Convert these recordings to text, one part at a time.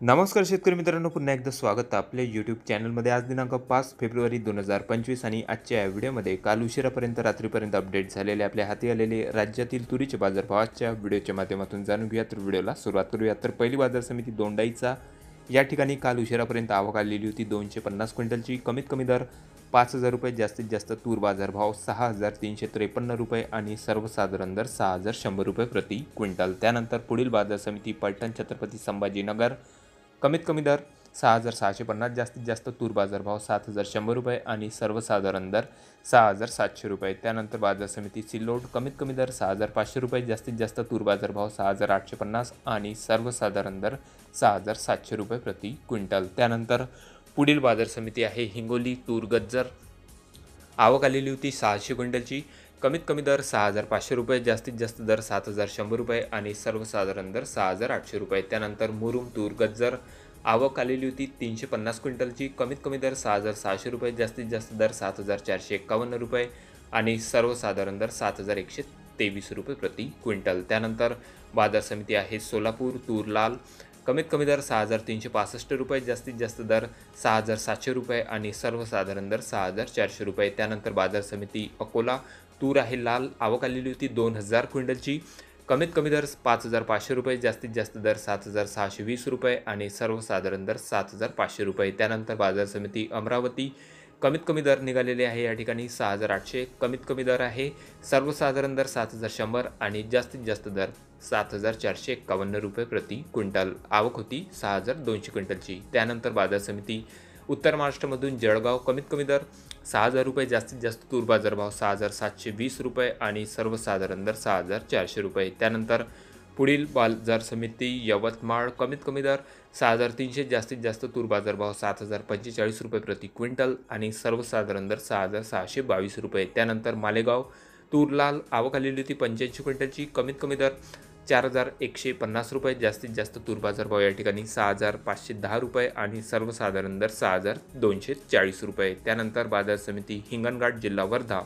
नमस्कार शेतकरी मित्रांनो, पुन्हा एकदा स्वागत आहे आपल्या यूट्यूब चॅनलमध्ये. आज दिनांक 5 फेब्रुवारी 2025 आणि आजच्या या व्हिडिओमध्ये काल उशिरापर्यंत रात्रीपर्यंत अपडेट झालेले आपल्या हाती आलेले राज्यातील तुरीचे बाजारभावाच्या व्हिडिओच्या माध्यमातून जाणून घेऊया. तर व्हिडिओला सुरुवात करूया. तर पहिली बाजार समिती दोंडाईचा या ठिकाणी काल उशिरापर्यंत आवक आलेली होती 250 क्विंटलची. कमीत कमी दर 5,000 रुपये, जास्तीत जास्त तूर बाजारभाव 6,353 रुपये आणि सर्वसाधारण दर 6,100 रुपये प्रति क्विंटल. त्यानंतर पुढील बाजार समिती पलटण छत्रपती संभाजीनगर. कमीत कमी दर 6,650, जास्तीत जास्त तूर बाजारभाव 7,100 रुपये आणि सर्वसाधारण दर 6,700 रुपये. त्यानंतर बाजार समिती सिल्लोड. कमीत कमी दर 6,500 रुपये, जास्तीत जास्त तूर बाजारभाव 6,850 आणि सर्वसाधारण दर 6,700 रुपये प्रति क्विंटल. त्यानंतर पुढील बाजार समिती आहे हिंगोली तूर गज्जर. आवक आलेली होती 600 क्विंटलची. कमीत कमी दर 6,500 रुपये, जास्तीत जास्त दर 7,100 रुपये आणि सर्वसाधारण दर 6,800 रुपये. त्यानंतर मुरुम तूर गज्जर. आवक आलेली होती 350 क्विंटलची. कमीत कमी दर 6,600 रुपये, जास्तीत जास्त दर 7,451 रुपये आणि सर्वसाधारण दर 7,123 रुपये प्रति क्विंटल. त्यानंतर बाजार समिती आहे सोलापूर तूर लाल. कमीत कमी दर 6,365 रुपये, जास्तीत जास्त दर 6,700 रुपये आणि सर्वसाधारण दर 6,400 रुपये. त्यानंतर बाजार समिती अकोला तूर आहे लाल. आवक आलेली होती 2,000 क्विंटलची. कमीत कमी दर 5,500 रुपये, जास्तीत जास्त दर 7,620 रुपये आणि सर्वसाधारण दर 7,500 रुपये. त्यानंतर बाजार समिती अमरावती. कमीत कमी दर निघालेले आहे या ठिकाणी 6,800. कमीत कमी दर आहे सर्वसाधारण दर 7,100 आणि जास्तीत जास्त दर 7,451 रुपये प्रति क्विंटल. आवक होती 6,200 क्विंटलची. त्यानंतर बाजार समिती उत्तर महाराष्ट्रामधून जळगाव. कमीत कमी दर 6,000 रुपये, जास्तीत जास्त तूर बाजारभाव 6,720 रुपये आणि सर्वसाधारण दर 6,400 रुपये. त्यानंतर पुढील बाजार समिती यवतमाळ. कमीत कमी दर 6,300, जास्तीत जास्त तूर बाजारभाव 7,045 रुपये प्रति क्विंटल आणि सर्वसाधारण दर 6,622 रुपये. त्यानंतर मालेगाव तूर लाल. आवक आलेली होती 85 क्विंटलची. कमीत कमी दर 4,150 रुपये, जास्तीत जास्त तूर बाजारभाव या ठिकाणी 6,510 रुपये आणि सर्वसाधारण दर 6,240 रुपये. त्यानंतर बाजार समिती हिंगणघाट जिल्हा वर्धा.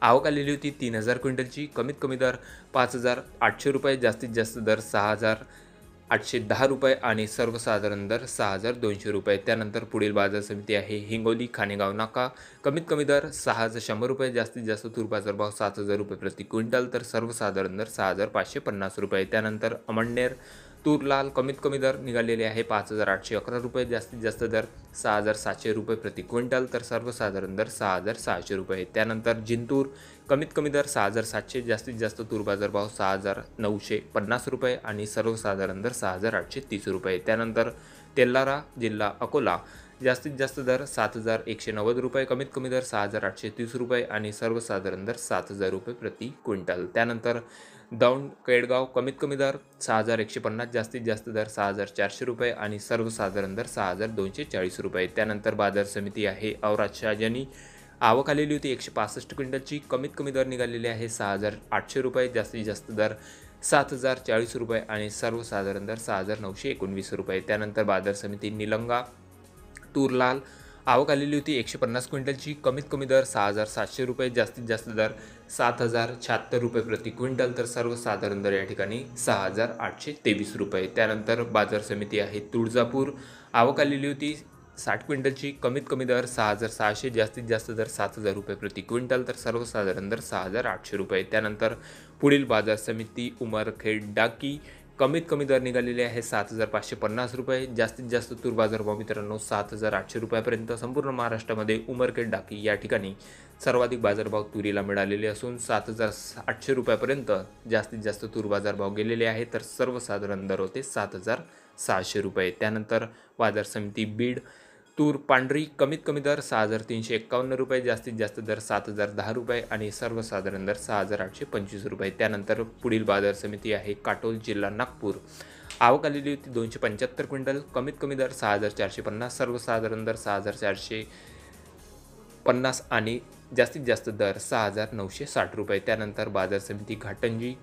आवक आलेली होती 3,000 क्विंटलची. कमीत कमी दर 5,800 रुपये, जास्तीत जास्त दर 6,810 रुपये आणि सर्वसाधारण दर 6,200 रुपये. त्यानंतर पुढील बाजार समिती आहे हिंगोली खानेगाव नाका. कमीत कमी दर 6,100 रुपये, जास्तीत जास्त तूर बाजारभाव 7,000 रुपये प्रति क्विंटल तर सर्वसाधारण दर 6,550 रुपये. त्यानंतर अमळनेर तूर लाल. कमीत कमी दर निघालेले आहे 5,811 रुपये, जास्तीत जास्त दर 6,700 रुपये प्रति क्विंटल तर सर्वसाधारण दर 6,600 रुपये. त्यानंतर जिंतूर. कमीत कमी दर 6,700, जास्तीत जास्त तूर बाजारभाव 6,950 रुपये आणि सर्वसाधारण दर 6,830 रुपये. त्यानंतर तेल्लारा जिल्हा अकोला. जास्तीत जास्त दर 7,190 रुपये, कमीत कमी दर 6,830 रुपये आणि सर्वसाधारण दर 7,000 रुपये प्रति क्विंटल. त्यानंतर दौंड केडगाव. कमीत कमी दर 6,150, जास्तीत जास्त दर 6,400 रुपये आणि सर्वसाधारण दर 6,240 रुपये. त्यानंतर बाजार समिती आहे औराद शहाजनी. आवक आलेली होती 165 क्विंटलची. कमीत कमी दर निघालेले आहे 6,800 रुपये, जास्तीत जास्त दर 7,040 रुपये आणि सर्वसाधारण दर 6,919 रुपये. त्यानंतर बाजार समिती निलंगा तूर लाल. आवक आलेली होती 150 क्विंटलची. कमीत कमी दर 6,700 रुपये, जास्तीत जास्त दर 7,076 रुपये प्रति क्विंटल तर सर्वसाधारण दर या ठिकाणी 6,823 रुपये. त्यानंतर बाजार समिती आहे तुळजापूर. आवक आलेली होती 60 क्विंटलची. कमीत कमी दर 6,600, जास्तीत जास्त दर 7,000 रुपये प्रति क्विंटल तर सर्वसाधारण दर 6,800 रुपये. त्यानंतर पुढील बाजार समिती उमरखेड डाकी. कमीत कमी दर निघालेले आहे 7,550 रुपये, जास्तीत जास्त तूर बाजारभाव मित्रांनो 7,800 रुपयापर्यंत. संपूर्ण महाराष्ट्रामध्ये उमरखेड डाकी या ठिकाणी सर्वाधिक बाजारभाव तुरीला मिळालेले असून 7,800 रुपयापर्यंत जास्तीत जास्त तूर बाजारभाव गेलेले आहे तर सर्वसाधारण दर होते 7,600 रुपये. त्यानंतर बाजार समिती बीड तूर पांढरी. कमीत कमी दर 6,351 रुपये, जास्तीत जास्त दर 7,010 रुपये आणि सर्वसाधारण दर 6,825 रुपये. त्यानंतर पुढील बाजार समिती आहे काटोल जिल्हा नागपूर. आवक आलेली होती 275 क्विंटल. कमीत कमी दर 6,450, सर्वसाधारण दर 6,450 आणि जास्तीत जास्त दर 6,960 रुपये. त्यानंतर बाजार समिती घाटंजी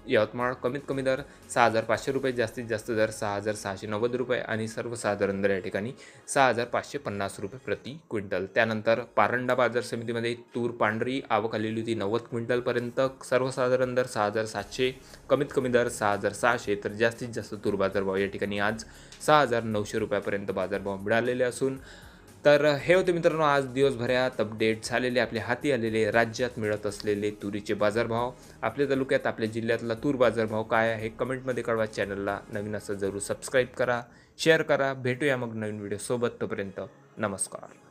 यवतमाळ कमीत कमी दर 6,500 रुपये, जास्तीत जास्त दर 6,690 रुपये आणि सर्वसाधारण दर या ठिकाणी 6,550 रुपये प्रति क्विंटल. त्यानंतर पारंडा बाजार समितीमध्ये तूर पांढरी आवक आलेली होती 90 क्विंटलपर्यंत. सर्वसाधारण दर 6,700, कमीत कमी दर 6,600, तर जास्तीत जास्त तूर बाजारभाव या ठिकाणी आज 6,900 रुपयापर्यंत बाजारभाव मिळालेले असून, तर हे होते मित्रांनो आज दिवसभरात अपडेट झालेले, आपल्या हाती आलेले, राज्यात मिळत असलेले तुरीचे बाजारभाव. आपल्या तालुक्यात, आपल्या जिल्ह्यातला तूर बाजारभाव काय आहे कमेंटमध्ये कळवा. चॅनलला नवीन असं जरूर सबस्क्राईब करा, शेअर करा. भेटूया मग नवीन व्हिडिओसोबत. तोपर्यंत नमस्कार.